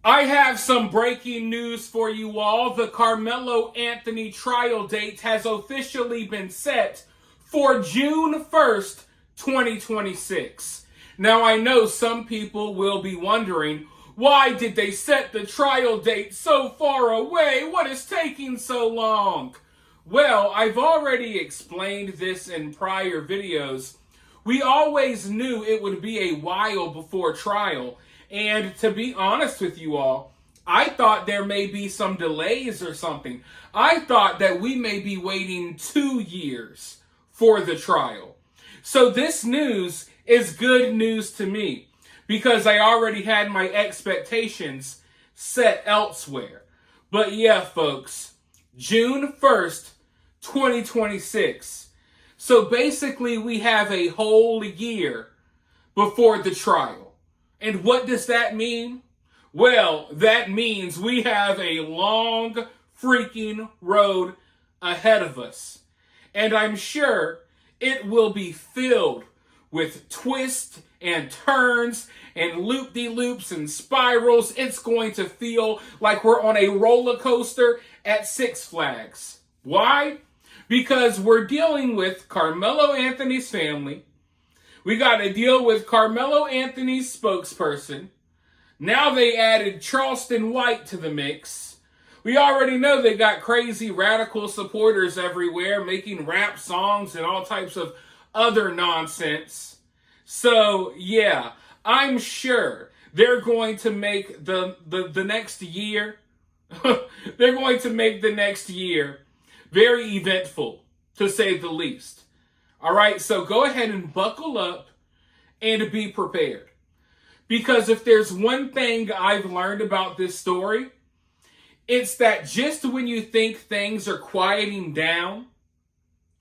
I have some breaking news for you all. The Karmelo Anthony trial date has officially been set for June 1st, 2026. Now, I know some people will be wondering, why did they set the trial date so far away? What is taking so long? Well, I've already explained this in prior videos. We always knew it would be a while before trial. And to be honest with you all, I thought there may be some delays or something. I thought that we may be waiting 2 years for the trial. So this news is good news to me because I already had my expectations set elsewhere. But yeah, folks, June 1st, 2026. So basically we have a whole year before the trial. And what does that mean? Well, that means we have a long freaking road ahead of us. And I'm sure it will be filled with twists and turns and loop-de-loops and spirals. It's going to feel like we're on a roller coaster at Six Flags. Why? Because we're dealing with Karmelo Anthony's family. We got to deal with Karmelo Anthony's spokesperson. Now they added Charleston White to the mix. We already know they got crazy radical supporters everywhere making rap songs and all types of other nonsense. So, yeah, I'm sure they're going to make the next year, they're going to make the next year very eventful, to say the least. All right, so go ahead and buckle up and be prepared. Because if there's one thing I've learned about this story, it's that just when you think things are quieting down,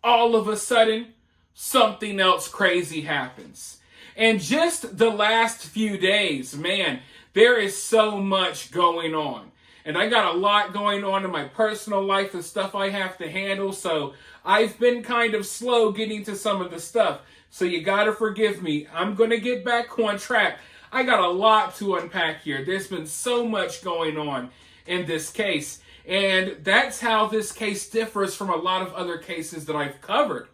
all of a sudden, something else crazy happens. And just the last few days, man, there is so much going on. And I got a lot going on in my personal life and stuff I have to handle, so I've been kind of slow getting to some of the stuff. So you gotta forgive me. I'm gonna get back on track. I got a lot to unpack here. There's been so much going on in this case. And that's how this case differs from a lot of other cases that I've covered.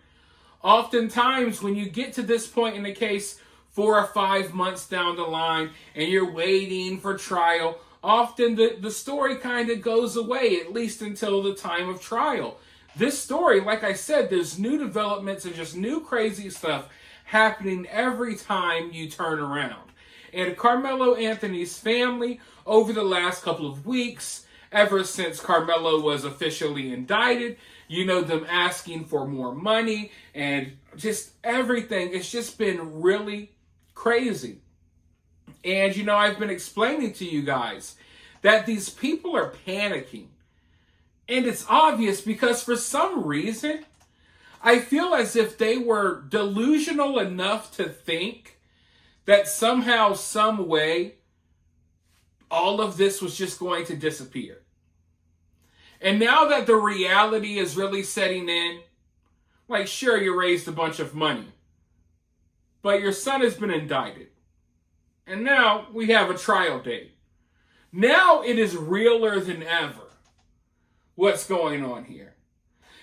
Oftentimes, when you get to this point in the case, 4 or 5 months down the line, and you're waiting for trial, often the story kind of goes away, at least until the time of trial. This story, like I said, there's new developments and just new crazy stuff happening every time you turn around. And Karmelo Anthony's family, over the last couple of weeks, ever since Karmelo was officially indicted, you know, them asking for more money and just everything. It's just been really crazy. And, you know, I've been explaining to you guys that these people are panicking. And it's obvious because for some reason, I feel as if they were delusional enough to think that somehow, some way, all of this was just going to disappear. And now that the reality is really setting in, like, sure, you raised a bunch of money, but your son has been indicted. And now we have a trial date. Now it is realer than ever what's going on here.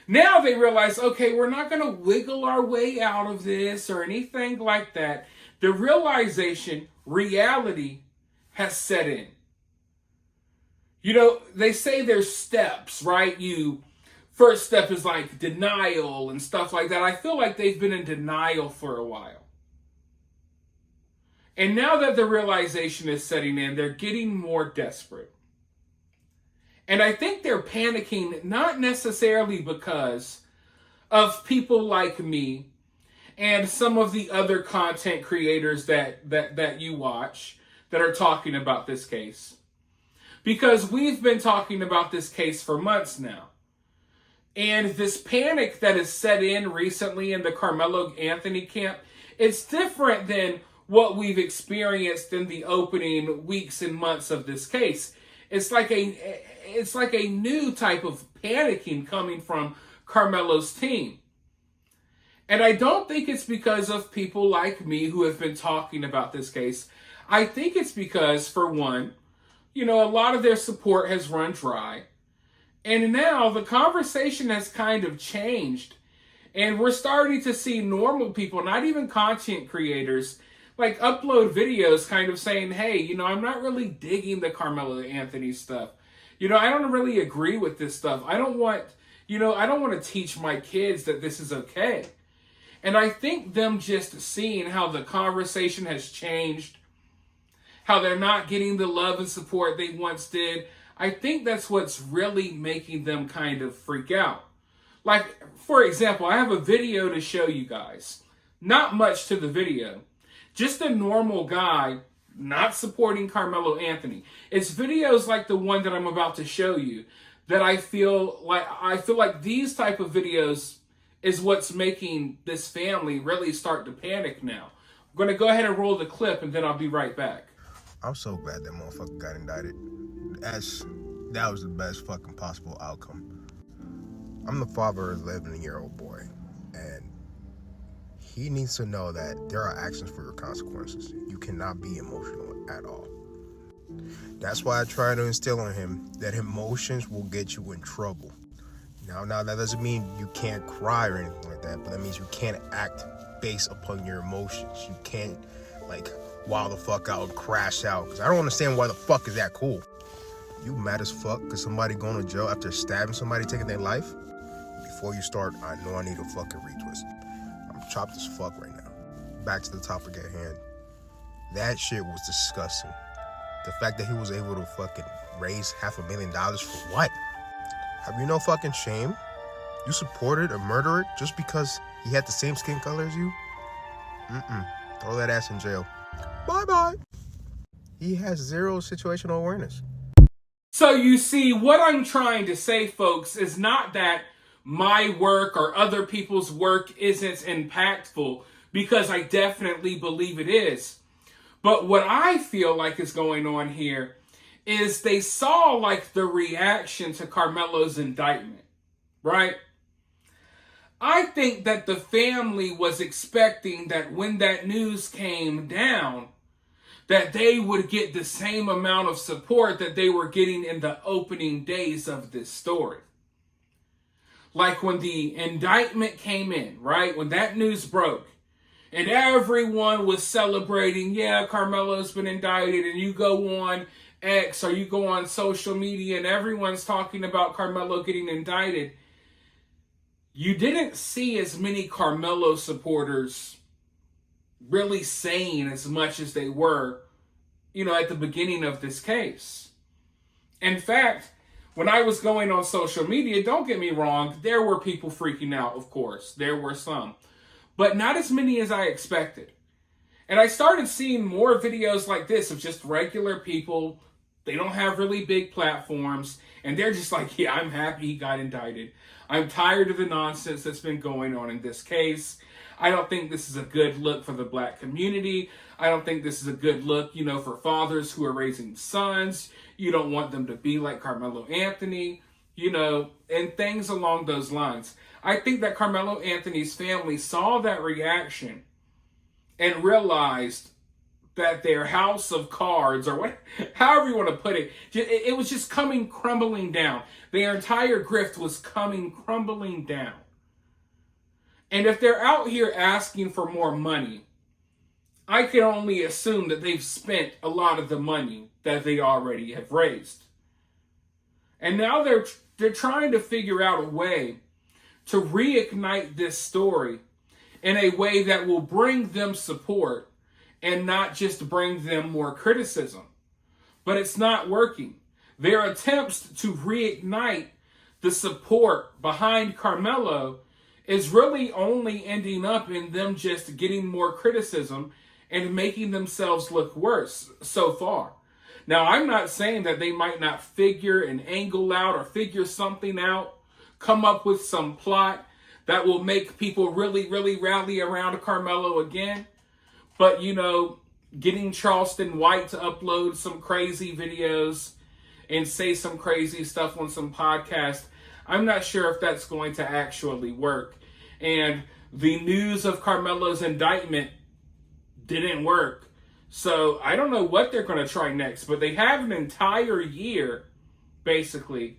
Now they realize, okay, we're not going to wiggle our way out of this or anything like that. The realization, reality has set in. You know, they say there's steps, right? First step is like denial and stuff like that. I feel like they've been in denial for a while. And now that the realization is setting in, they're getting more desperate. And I think they're panicking not necessarily because of people like me and some of the other content creators that you watch that are talking about this case. Because we've been talking about this case for months now. And this panic that has set in recently in the Karmelo Anthony camp, it's different than what we've experienced in the opening weeks and months of this case. It's like a new type of panicking coming from Karmelo's team. And I don't think it's because of people like me who have been talking about this case. I think it's because, for one, a lot of their support has run dry. And now the conversation has kind of changed. And we're starting to see normal people, not even content creators, like upload videos kind of saying, hey, I'm not really digging the Karmelo Anthony stuff. I don't really agree with this stuff. I don't want to teach my kids that this is okay. And I think them just seeing how the conversation has changed, how they're not getting the love and support they once did, I think that's what's really making them kind of freak out. Like, for example, I have a video to show you guys. Not much to the video. Just a normal guy not supporting Karmelo Anthony. It's videos like the one that I'm about to show you that I feel like these type of videos is what's making this family really start to panic now. I'm going to go ahead and roll the clip and then I'll be right back. I'm so glad that motherfucker got indicted. That was the best fucking possible outcome. I'm the father of an 11-year-old boy, and he needs to know that there are actions for your consequences. You cannot be emotional at all. That's why I try to instill on him that emotions will get you in trouble. Now that doesn't mean you can't cry or anything like that, but that means you can't act based upon your emotions. You can't, wild the fuck out and crash out, because I don't understand why the fuck is that cool. You mad as fuck because somebody going to jail after stabbing somebody, taking their life? Before you start, I know I need a fucking retwist. I'm chopped as fuck right now. Back to the topic at hand. That shit was disgusting. The fact that he was able to fucking raise $500,000 for what? Have you no fucking shame? You supported a murderer just because he had the same skin color as you? Throw that ass in jail. Bye-bye. He has zero situational awareness. So you see, what I'm trying to say, folks, is not that my work or other people's work isn't impactful, because I definitely believe it is. But what I feel like is going on here is they saw the reaction to Karmelo's indictment, right? I think that the family was expecting that when that news came down, that they would get the same amount of support that they were getting in the opening days of this story. Like when the indictment came in, right? When that news broke and everyone was celebrating, yeah, Karmelo's been indicted, and you go on X or you go on social media and everyone's talking about Karmelo getting indicted. You didn't see as many Karmelo supporters really saying as much as they were, at the beginning of this case. In fact, when I was going on social media, don't get me wrong, there were people freaking out, of course. There were some. But not as many as I expected. And I started seeing more videos like this of just regular people. They don't have really big platforms. And they're just like, yeah, I'm happy he got indicted. I'm tired of the nonsense that's been going on in this case. I don't think this is a good look for the black community. I don't think this is a good look, for fathers who are raising sons. You don't want them to be like Karmelo Anthony, and things along those lines. I think that Karmelo Anthony's family saw that reaction and realized that their house of cards, or however you want to put it, it was just coming crumbling down. Their entire grift was coming crumbling down. And if they're out here asking for more money, I can only assume that they've spent a lot of the money that they already have raised. And now they're trying to figure out a way to reignite this story in a way that will bring them support and not just bring them more criticism. But it's not working. Their attempts to reignite the support behind Karmelo is really only ending up in them just getting more criticism and making themselves look worse so far. Now, I'm not saying that they might not figure an angle out or figure something out, come up with some plot that will make people really, really rally around Karmelo again. But, getting Charleston White to upload some crazy videos and say some crazy stuff on some podcast, I'm not sure if that's going to actually work. And the news of Karmelo's indictment didn't work. So I don't know what they're going to try next, but they have an entire year, basically,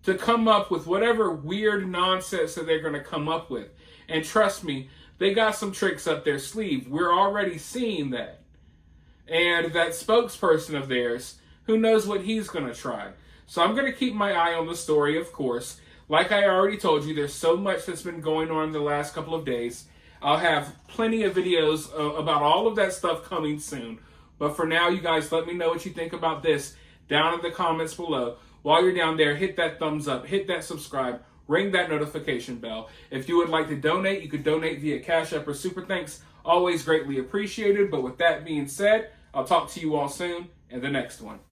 to come up with whatever weird nonsense that they're going to come up with. And trust me, they got some tricks up their sleeve. We're already seeing that. And that spokesperson of theirs, who knows what he's going to try. So I'm going to keep my eye on the story, of course. Like I already told you, there's so much that's been going on in the last couple of days. I'll have plenty of videos about all of that stuff coming soon. But for now, you guys, let me know what you think about this down in the comments below. While you're down there, hit that thumbs up, hit that subscribe, ring that notification bell. If you would like to donate, you could donate via Cash App or Super Thanks. Always greatly appreciated. But with that being said, I'll talk to you all soon in the next one.